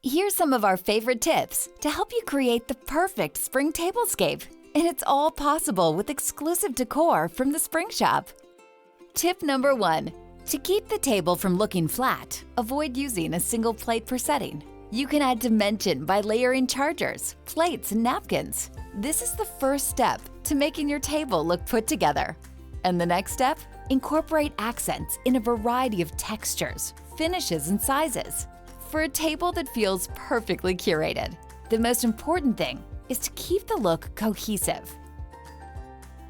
Here's some of our favorite tips to help you create the perfect spring tablescape. And it's all possible with exclusive decor from the Spring Shop. Tip number 1. To keep the table from looking flat, avoid using a single plate per setting. You can add dimension by layering chargers, plates, and napkins. This is the first step to making your table look put together. And the next step? Incorporate accents in a variety of textures, finishes, and sizes for a table that feels perfectly curated. The most important thing is to keep the look cohesive.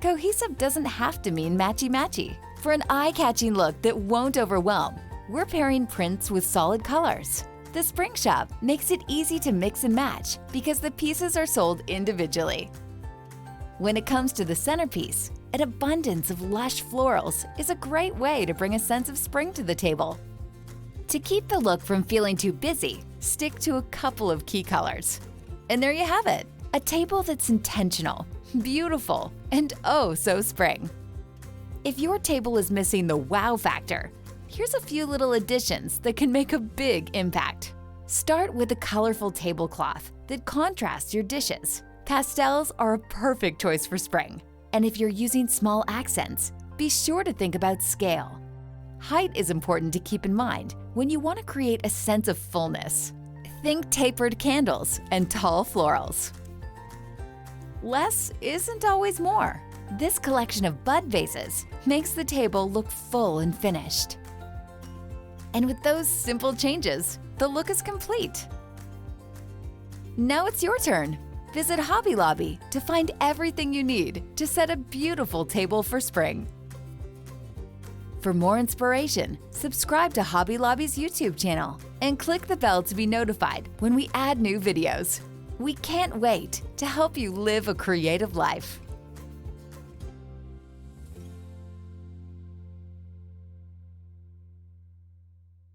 Cohesive doesn't have to mean matchy-matchy. For an eye-catching look that won't overwhelm, we're pairing prints with solid colors. The Spring Shop makes it easy to mix and match because the pieces are sold individually. When it comes to the centerpiece, an abundance of Lush florals is a great way to bring a sense of spring to the table. To keep the look from feeling too busy, stick to a couple of key colors. And there you have it, a table that's intentional, beautiful, and oh so spring. If your table is missing the wow factor, here's a few little additions that can make a big impact. Start with a colorful tablecloth that contrasts your dishes. Pastels are a perfect choice for spring. And if you're using small accents, be sure to think about scale. Height is important to keep in mind when you want to create a sense of fullness. Think tapered candles and tall florals. Less isn't always more. This collection of bud vases makes the table look full and finished. And with those simple changes, the look is complete. Now it's your turn. Visit Hobby Lobby to find everything you need to set a beautiful table for spring. For more inspiration, subscribe to Hobby Lobby's YouTube channel and click the bell to be notified when we add new videos. We can't wait to help you live a creative life.